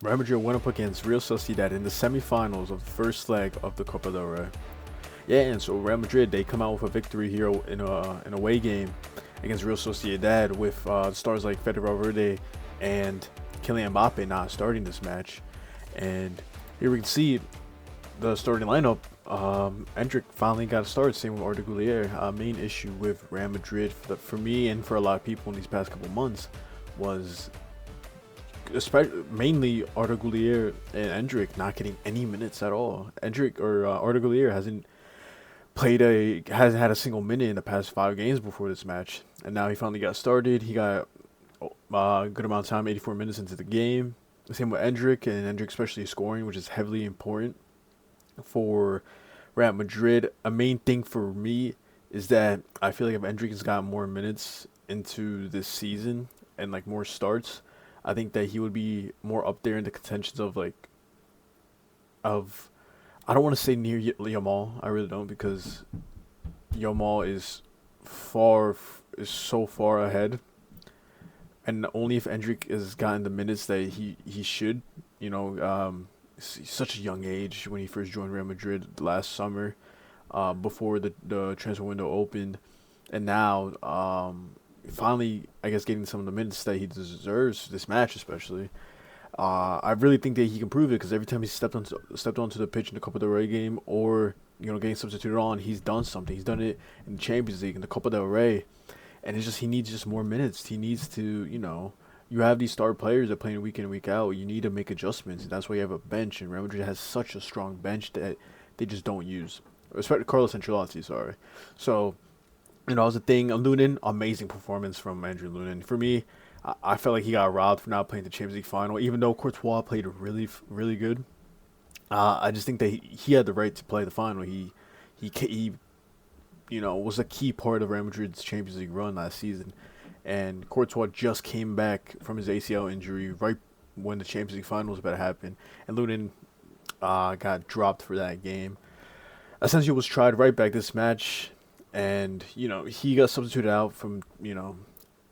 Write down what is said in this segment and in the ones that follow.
Real Madrid went up against Real Sociedad in the semifinals of the first leg of the Copa del Rey. Yeah, and so Real Madrid, they come out with a victory here in an away game against Real Sociedad with stars like Valverde and Kylian Mbappe not starting this match. And here we can see the starting lineup. Endrick finally got a start, same with Rodrygo. Main issue with Real Madrid for me and for a lot of people in these past couple months was mainly Rodrygo and Endrick not getting any minutes at all. Rodrygo hasn't had a single minute in the past 5 games before this match, and now he finally got started. He got a good amount of time, 84 minutes into the game. Same with Endrick, and Endrick especially scoring, which is heavily important for Real Madrid. A main thing for me is that I feel like if Endrick has got more minutes into this season and like more starts, I think that he would be more up there in the contentions of I don't want to say near Yalmal. I really don't, because Yalmal is so far ahead, and only if Endrick has gotten the minutes that he should. He's such a young age when he first joined Real Madrid last summer, before the transfer window opened, and now finally, I guess, getting some of the minutes that he deserves this match, especially. I really think that he can prove it, because every time he stepped onto the pitch in the Copa del Rey game, or getting substituted on, he's done something. He's done it in the Champions League, in the Copa del Rey, and he needs just more minutes. He needs to, you have these star players that play week in and week out. You need to make adjustments, and that's why you have a bench. And Real Madrid has such a strong bench that they just don't use. Especially Carlos Ancelotti, sorry. So, that was the thing. Lunin, amazing performance from Andrew Lunin. For me, I felt like he got robbed for not playing the Champions League final, even though Courtois played really, really good. I just think that he had the right to play the final. He was a key part of Real Madrid's Champions League run last season, and Courtois just came back from his ACL injury right when the Champions League final was about to happen, and Lunin got dropped for that game. Asensio was tried right back this match, and he got substituted out from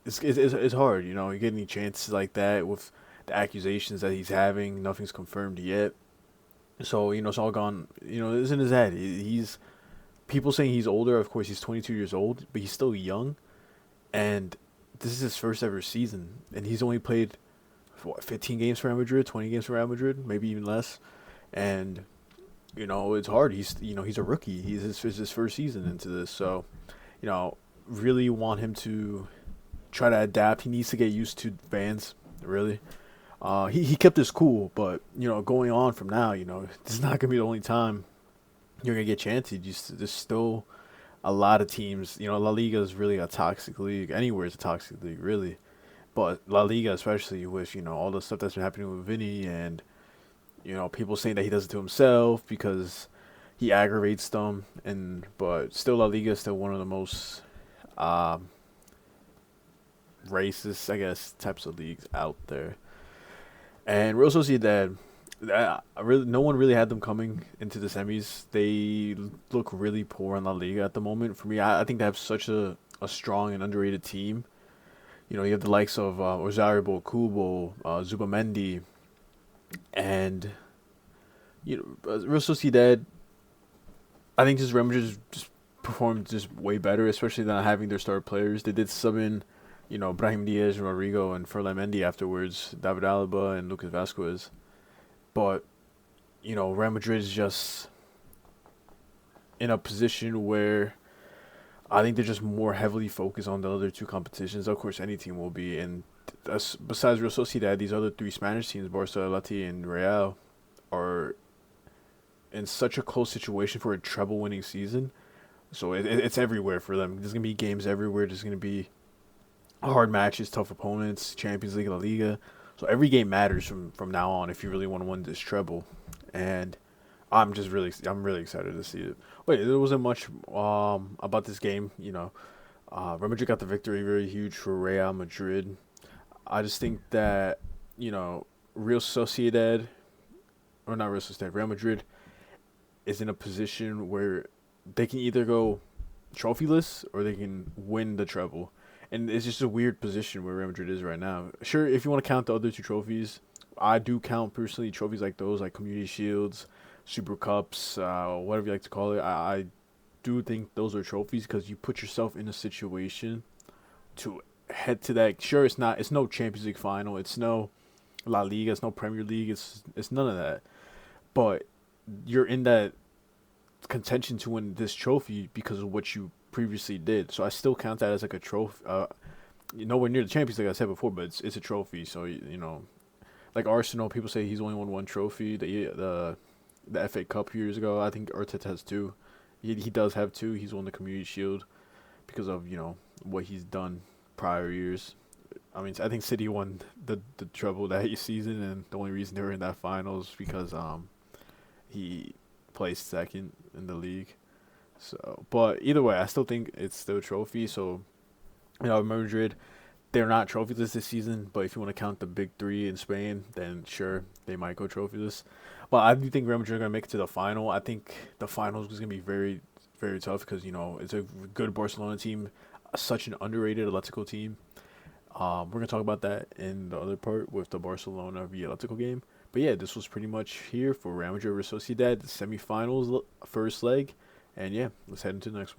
it's hard, you get any chances like that with the accusations that he's having. Nothing's confirmed yet, so it's all gone. It's in his head. He's people saying he's older. Of course, he's 22 years old, but he's still young, and this is his first ever season, and he's only played 15 games for Real Madrid, 20 games for Real Madrid, maybe even less, and it's hard. He's a rookie. He's his first season into this, so really want him to try to adapt. He needs to get used to fans. Really, he kept his cool, but going on from now, this is not gonna be the only time you're gonna get chances. There's still a lot of teams. La Liga is really a toxic league. Anywhere is a toxic league, really, but La Liga, especially with all the stuff that's been happening with Vini, and people saying that he does it to himself because he aggravates them, but still La Liga is still one of the most racist, I guess, types of leagues out there. And Real Sociedad, no one really had them coming into the semis. They look really poor in La Liga at the moment. For me, I think they have such a strong and underrated team. You have the likes of Rosario, Kubo, Zubamendi, and Real Sociedad. I think just Real Madrid just performed just way better, especially not having their star players. They did sub in, Brahim Diaz, Rodrygo, and Ferland Mendy afterwards, David Alaba and Lucas Vasquez. But Real Madrid is just in a position where I think they're just more heavily focused on the other two competitions. Of course, any team will be. And besides Real Sociedad, these other three Spanish teams, Barca, Atleti, and Real, are in such a close situation for a treble-winning season. So it's everywhere for them. There's going to be games everywhere. There's going to be hard matches, tough opponents, Champions League, La Liga. So every game matters from now on if you really want to win this treble. And I'm really excited to see it. Wait, there wasn't much about this game. Real Madrid got the victory, very huge for Real Madrid. I just think that Real Sociedad, or not Real Sociedad, Real Madrid is in a position where they can either go trophyless or they can win the treble. And it's just a weird position where Real Madrid is right now. Sure, if you want to count the other two trophies, I do count personally trophies like those, like Community Shields, Super Cups, whatever you like to call it. I do think those are trophies because you put yourself in a situation to head to that. Sure, it's no Champions League final, it's no La Liga, it's no Premier League, it's none of that. But you're in that contention to win this trophy because of what you previously did. So I still count that as like a trophy. Nowhere near the Champions League, like I said before, but it's a trophy. So like Arsenal, people say he's only won one trophy. The FA Cup years ago, I think Arteta has two. He does have two. He's won the Community Shield because of what he's done prior years. I mean, I think City won the treble that season, and the only reason they were in that final is because he placed second in the league. So, but either way, I still think it's still a trophy. So, Madrid, they're not trophyless this season, but if you want to count the big three in Spain, then sure, they might go trophyless. But I do think Real Madrid are going to make it to the final. I think the finals is going to be very, very tough because, it's a good Barcelona team, such an underrated Atletico team. We're going to talk about that in the other part with the Barcelona v Atletico game. But yeah, this was pretty much here for Real Madrid versus Sociedad, the semifinals, first leg. And yeah, let's head into the next one.